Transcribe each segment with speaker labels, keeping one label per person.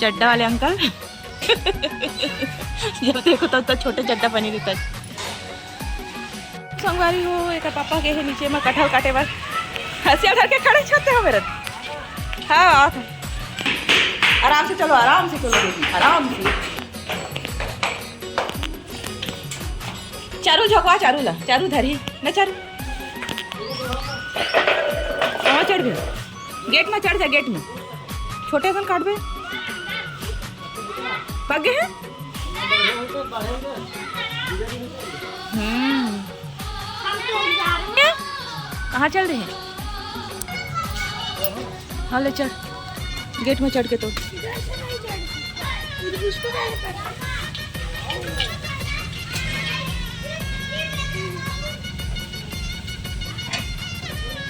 Speaker 1: चड्डा वाले अंकल जब देखो तो छोटे चड्डा बनी रहता है। संगवारी हो एक पापा के है नीचे में कटहल काटे बस हंसिया धर के खड़े छते हो मेरे। हाँ आराम से चलो बेटी आराम से। चारू झोंकवा चारू धरी न चारू वहाँ चढ़ गए गेट में चढ़ जा गेट में छोटे सन काट बे पगे हैं। कहाँ चल रहे हैं? हाँ ले चढ़ गेट में चढ़ के तो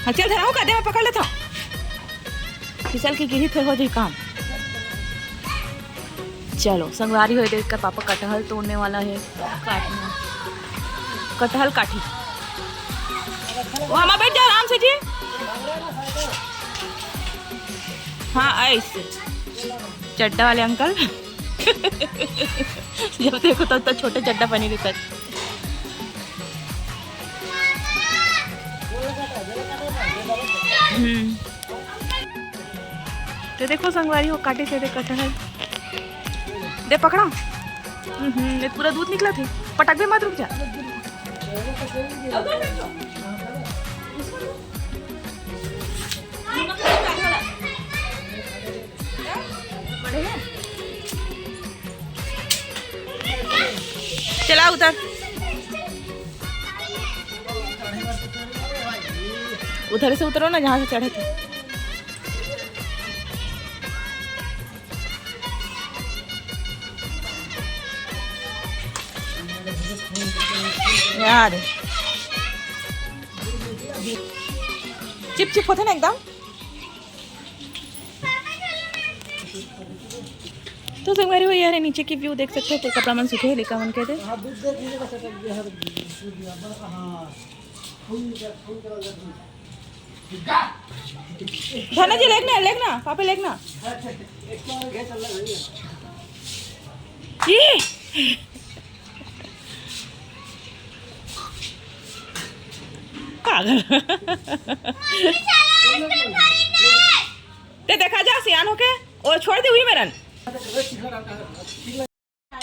Speaker 1: हाँ चल धराओ का दे मैं पकड़ लेता फिसल की गिरी फिर हो जाए काम। चलो संगवारी हो देख कर पापा कटहल तोड़ने वाला है काटना कटहल काटी वहाँ बैठ जाओ आराम से जी। हाँ ऐसे चड्डा वाले अंकल जब देखो तो छोटे चड्डा बनी रहता है। तो देखो संगवारी हो काटे थे कटहल दे पकड़ा पूरा दूध निकला थे पटक भी मत रुक जा। चला उधर से उतरो ना जहाँ से चढ़े थे। यार चिप चिप होते ना एकदम। तो संगवारी हो यार नीचे की व्यू देख सकते हो कपड़ा मन सूखे लिखा मन कहते धना जी लेखना पापा लेखना ये पागल ते देखा जा सियान होके और छोड़ दी हुई मेरन।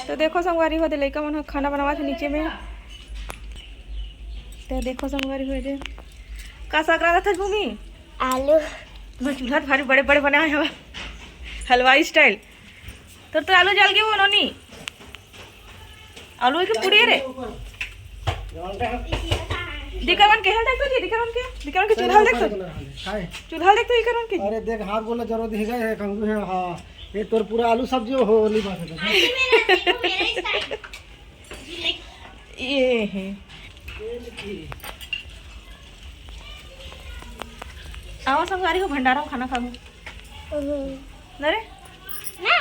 Speaker 1: तो देखो संगवारी हो दे लइका मन खाना बनावा थे नीचे में। तो देखो संगवारी हो दे का साग रहा था भूमि
Speaker 2: आलू
Speaker 1: मैं चूल्हा भारी बड़े बड़े बनाए हैं हलवाई स्टाइल। तो आलू जल गए वो नोनी आलू के पूरी रे दिकरवन के हल देखो जी दिकरवन के चूल्हा देखो दिकरवन के।
Speaker 3: अरे देख हाथ बोला जरूर दिखेगा है कंगू है। हाँ ये तोर पूरा आलू सब्जी हो वाली बात है।
Speaker 1: ये है आओ संगवारी को भंडारा में खाना खाऊं अरे
Speaker 2: ना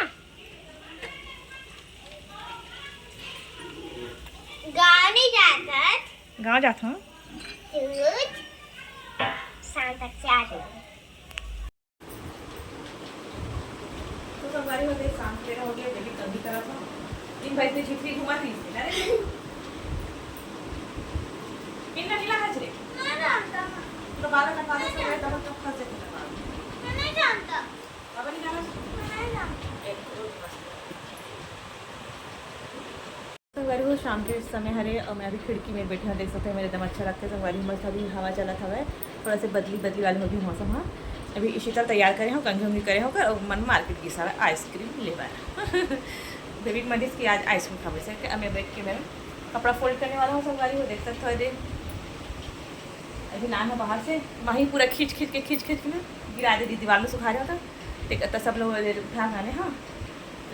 Speaker 1: गाँव जाता हूँ
Speaker 2: शाम तक से आ जाएगी।
Speaker 1: तो संगवारी हो गई शाम तेरा हो गया जब भी कभी करा था इन भाई से छिपरी घुमा थी अरे इनका नीला हज रे तो बाला का पास से तब तक खा से
Speaker 2: मैं नहीं जानता
Speaker 1: अब नहीं जाना
Speaker 2: मैं नहीं जानता।
Speaker 1: संगवारी हो शाम के समय हरे और मैं अभी खिड़की में बैठी हूँ देख सकते हैं मेरे एकदम अच्छा लगता है। संगवारी मस्त अभी हवा चला था है थोड़ा से बदली वाले होगी मौसम। हाँ अभी शीतल तैयार करे हो कंघी करे होकर और मन मार्केट की सारा आइसक्रीम ले पाया बेबी मरीज की आज आइसक्रीम खावे से मैं बैठ के मेरा कपड़ा फोल्ड करने वाला हूँ। संगवारी हो देख सकते हो दे अभी नाम है बाहर से वहीं पूरा खींच के ना गिरा दे दीवार में सुखा रहा था तो सब लोग उठा खाने। हाँ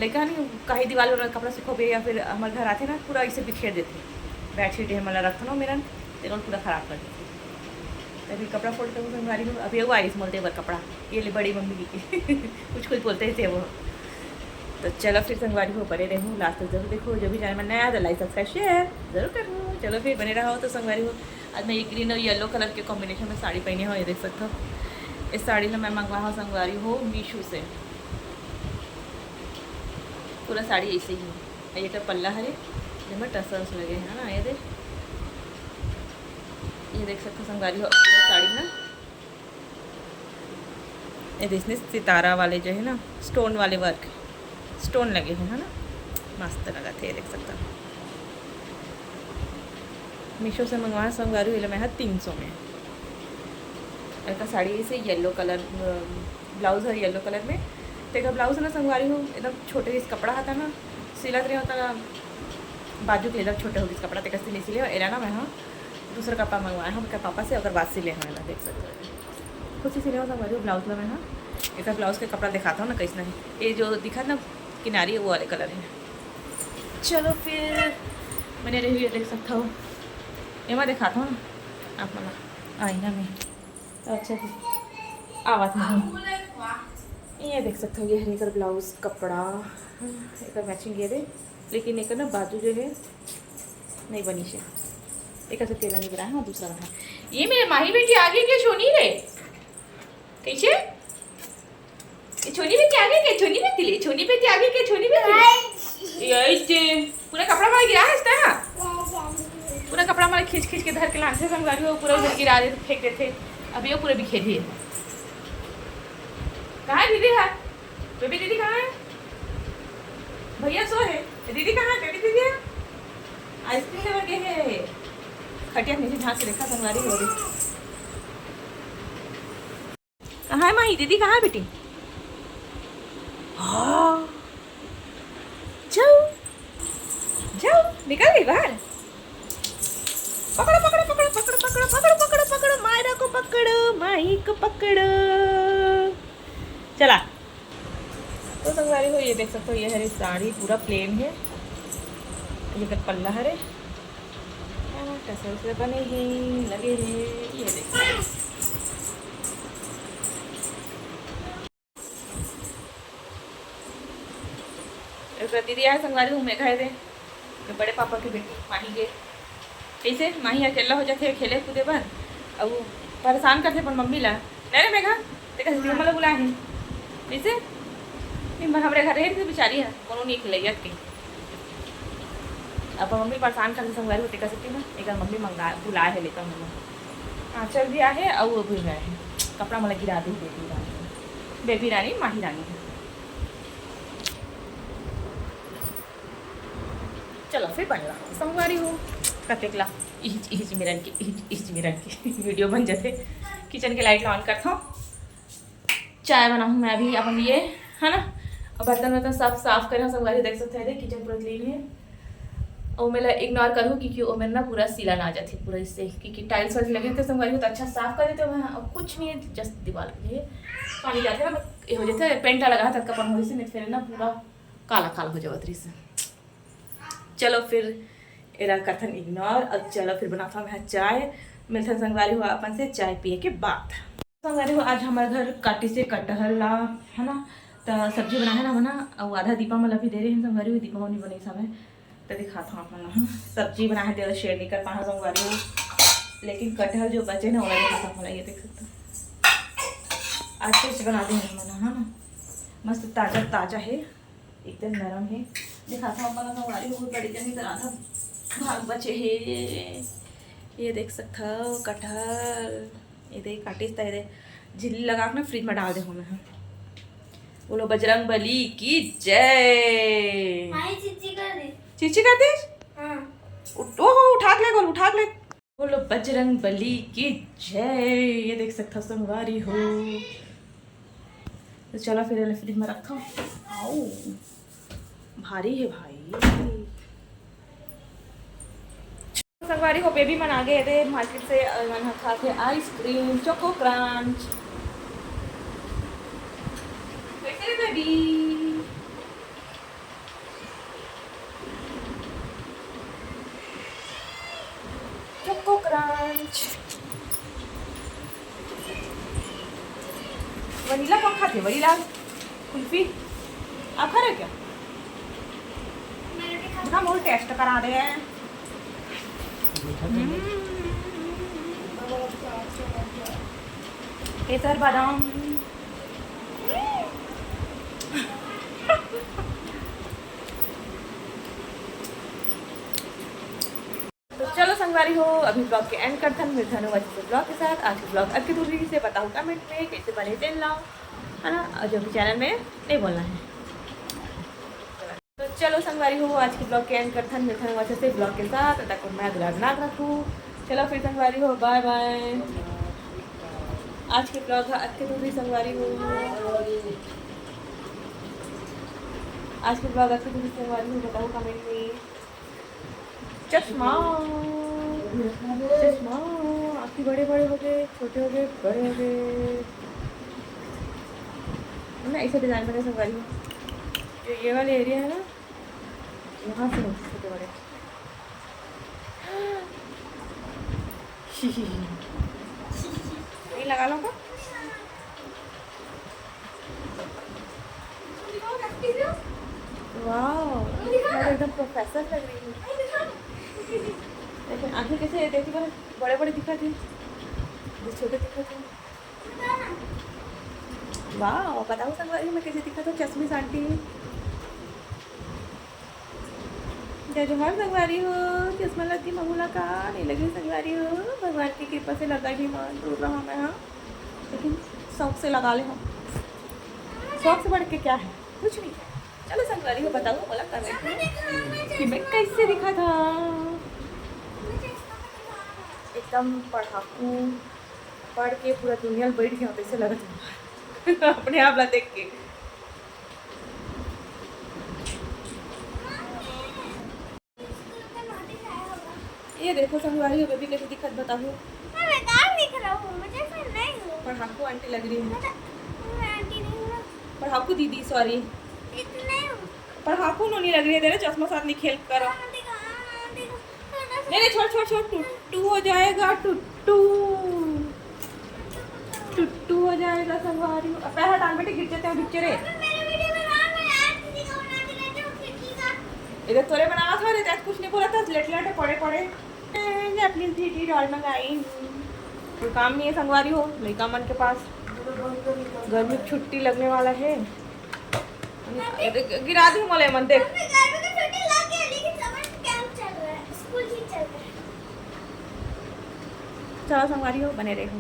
Speaker 1: लेकिन नहीं कहीं दीवार में कपड़ा सुखोबे या फिर हमारे घर आते ना पूरा इसे बिखेर देते बेडशीट है मतलब रखना मेरा तेरा पूरा ख़राब कर देते। अभी कपड़ा फोल्ड कर संगवारी हूँ अभी वो आइस मोलते बार कपड़ा ये ले बड़ी मम्मी की कुछ बोलते थे वो। तो चलो फिर संगवारी हो बने रहूँ लास्ट तक जरूर देखो जो भी चैनल में नया तो लाइक सब्सक्राइब शेयर जरूर करूँ। चलो फिर बने रहो। तो संगवारी हो आज मैं ये ग्रीन और येलो कलर के कॉम्बिनेशन में साड़ी पहनी हो ये देख सकते हो। इस साड़ी में मैं मंगवा हूँ संगवारी हो मीशो से पूरा साड़ी ऐसे ही है। ये का पल्ला है जिसमें टसल्स लगे हैं ना, ये देख सकते हो संगवारी हो पूरा साड़ी ना। ये देखने सितारा वाले जो है ना स्टोन वाले वर्क स्टोन लगे हैं है ना, मस्त लगा थे। देख सकते हो मीशो से मंगवाया संगवारी हुई मैं 300 में। का साड़ी से येलो कलर ब्लाउज है येलो कलर में। तो ब्लाउज ना संगवारी हो एकदम छोटे इस कपड़ा आता ना सिला रहे होता बाजू के एकदम छोटे हो इस कपड़ा तक सिले इसीलिए एला ना मैं हाँ दूसरा कपड़ा मंगवाया हूँ मेरे पापा से अगर बात सिले हैं ना। देख सकते हो खुद ही सिले हो संगवारी हो ब्लाउज में मैं हाँ एक ब्लाउज का कपड़ा दिखाता हूँ ना कैसा है। ये जो दिखा ना किनारी है वो वाले कलर है। चलो फिर मैंने रही हुई देख सकता हूँ ये मैं दिखाता हूँ ना आप मला आईना में। अच्छा जी आवाज़ नहीं ये देख सकते हो ये हरे कर ब्लाउज कपड़ा एक मैचिंग ये दे लेकिन एक ना बाजू जो है नहीं बनी से एक ऐसे तेला नहीं बनाया हाँ दूसरा बना। ये मेरे माही बेटी आगे क्या छोनी रे कैसे ये छोनी बेटी आगे क्या छोनी बेटी ले छोनी बेटी आगे क्या छोनी बेटी ये पूरा कपड़ा मार गिरा है इसका पूरा कपड़ा हमारे खींच खींच के धर के लाने से संगवारी हो पूरा उधर गिरा देते फेंक देते। अभी वो पूरा बिखेर दिए। कहाँ है दीदी? है बेबी दीदी कहाँ है? भैया सो है दीदी कहाँ है? बेबी दीदी आइसक्रीम लेकर के है खटिया नीचे झाँक के देखा संगवारी हो रही। कहाँ है माही दीदी कहाँ है बेटी? हाँ जाओ जाओ निकल गई बाहर। पकड़ो पकड़ो पकड़ो पकड़ो पकड़ो पकड़ो पकड़ो पकड़ो मायरा को पकड़ो माही को पकड़ो। चला तो संगवारी हो ये देख सकते हो ये हरी साड़ी पूरा प्लेन है। ये कर पल्ला हरे टसल से बने हैं लगे हैं ये देख दीदी आए संगवारी हूँ मैं गए थे बड़े पापा के बेटी माही के कैसे माही अकेला हो जाते खेले कूदे पर अब परेशान करते पर मम्मी ला नहीं रे मेघा देखा मतलब बुलाए हैं कैसे हमारे घर रहे बेचारी है कोनो नहीं खिलैयत की अब मम्मी परेशान करते संगवारी होते कर सकती ना एक मम्मी मंगा बुलाए है लेकर हाँ चल दिया है और वो भी गए हैं कपड़ा मतलब गिरा दी बेबी रानी माही रानी। चलो फिर बन रहा संगवारी हो कतेकला इहिच मिरन की वीडियो बन जाते। किचन के लाइट ऑन करता हूँ चाय बनाऊँ मैं अभी अपन ये है ना और बर्तन सब साफ करें संगवारी देख सकते हैं किचन पूरा क्लीन है। और मैं इग्नोर करूँ क्योंकि वो मेरा ना पूरा सीला ना आ जाती पूरा इससे क्योंकि टाइल्स वाइल्स लगे थे संगवारी हो तो अच्छा साफ कर देते मैं अब कुछ नहीं है जस्ट दीवार के लिए पानी जाते ना ये हो जाता है पेंटा लगा था कपन हो नहीं फिर ना पूरा काला काला हो जाओ से। चलो फिर एरा कथन इग्नोर अब चलो फिर बनाता हूँ मैं चाय मिलता संगवारी हुआ अपन से चाय पिए के बाद। संगवारी हो आज हमारे घर काटी से कटहल ला है ना तो सब्जी बनाए ना बना और आधा दीपा मतलब भी दे रहे हैं संगवारी हुई दीपा नहीं बनी समय तो दिखाता हूँ अपन सब्जी बनाए दे शेयर नहीं कर पाना संगवारी हो लेकिन कटहल जो बचे ना उन्हें दिखाता हूँ ये देख सकते हो अच्छे से बना देंगे मना है ना मस्त ताज़ा ताज़ा है एकदम नरम है। दिखाता हूँ अपना संगवारी हो बड़ी जमी तरह था भाग बचे है ये देख सकता हो कटहल ये देख काटिस था ये झिल्ली लगा के ना फ्रिज में डाल दे हमें। बोलो बजरंग बली की जय। चीची कर दे उठा ले गोल उठा ले बोलो बजरंग बली की जय। ये देख सकता संगवारी हो तो चलो फिर फ्रिज में रखा आओ भारी है भाई। संगवारी को बेबी मन आ गए थे मार्केट से मन खा के आइसक्रीम चोको क्रंच कैसे बेबी चोको क्रंच वनीला कौन खाते वनीला कुल्फी आप खा रहे क्या हम और टेस्ट करा रहे हैं। केसर बादाम संगवारी हो, अभी ब्लॉग के एंड करते हैं मिलता है अच्छे ब्लॉग के साथ। आज के ब्लॉग अच्छी दूरी से बताऊँ कमेंट में कैसे बने चल लाऊँ, है ना, और जो भी चैनल में नहीं बोलना है। तो चलो संगवारी हो, आज के ब्लॉग के एंड करते हैं मिलता है अच्छे से ब्लॉग के साथ। तक मैं गुलाब रखूँ। चलो फिर संगवारी हो, बाय बाय। आज के ब्लॉग अच्छी दूरी संगवारी हो, आज के ब्लॉग अच्छी दूरी संगवारी हो, बताओ कमेंट में। चश्मा चश्मा आपके बड़े बड़े हो गए, छोटे हो गए, बड़े हो गए, ना ऐसे डिज़ाइन बने संगवारी हो। जो ये वाले एरिया है ना, यहाँ से होते छोटे बड़े। ये लगा लो का वाह, एकदम प्रोफेसर लग रही है। लेकिन आंखें कैसे देखी पर बड़े बड़े दिखा थे, छोटे दिखा थे। वाह, बताओ संगवारी मैं कैसे दिखा था चश्मिश आंटी। जय जोहार संगवारी हो, चश्मा लगी ममूला का नहीं लगी संगवारी हो। भगवान की कृपा से लगा ही मान दूर रहा मैं, हाँ, लेकिन शौक से लगा ले। हम शौक से बढ़ के क्या है, कुछ नहीं। चलो संगवारी हो, बताओ बोला कमेंट कि मैं कैसे दिखा था। एकदम पढ़ाकू, पढ़ के पूरा दुनिया बैठ गया ऐसे लगा था अपने आप ला देख के। ये देखो संगवारी हो, बेबी कैसे दिखत बताओ।
Speaker 2: मैं बेकार दिख रहा हूँ, मुझे फिर नहीं हूँ।
Speaker 1: पढ़ाकू आंटी लग रही है।
Speaker 2: मैं आंटी नहीं हूँ,
Speaker 1: पढ़ाकू दीदी, सॉरी,
Speaker 2: इतनी नहीं हूँ।
Speaker 1: पढ़ाकू नहीं लग रही है। तेरे चश्मा साथ नहीं खेल करो। नहीं नहीं, छोड़ छोड़ छोड़, टुट्टू हो जाएगा, टुट्टू टुट्टू हो जाएगा संगवारी हो। पैर हटान बेटे, गिर जाते हैं नीचे रे। इधर तोरे बनावा था रे, आज कुछ नहीं बोला था, लेट लेटे पड़े पड़े अपनी दीदी डॉल मंगाई। कोई काम नहीं है संगवारी हो, लड़का मन के पास। गर्मी की छुट्टी लगने वाला है, गिरा दी मोले मन देख। चलो संगवारी हो, बने रहो।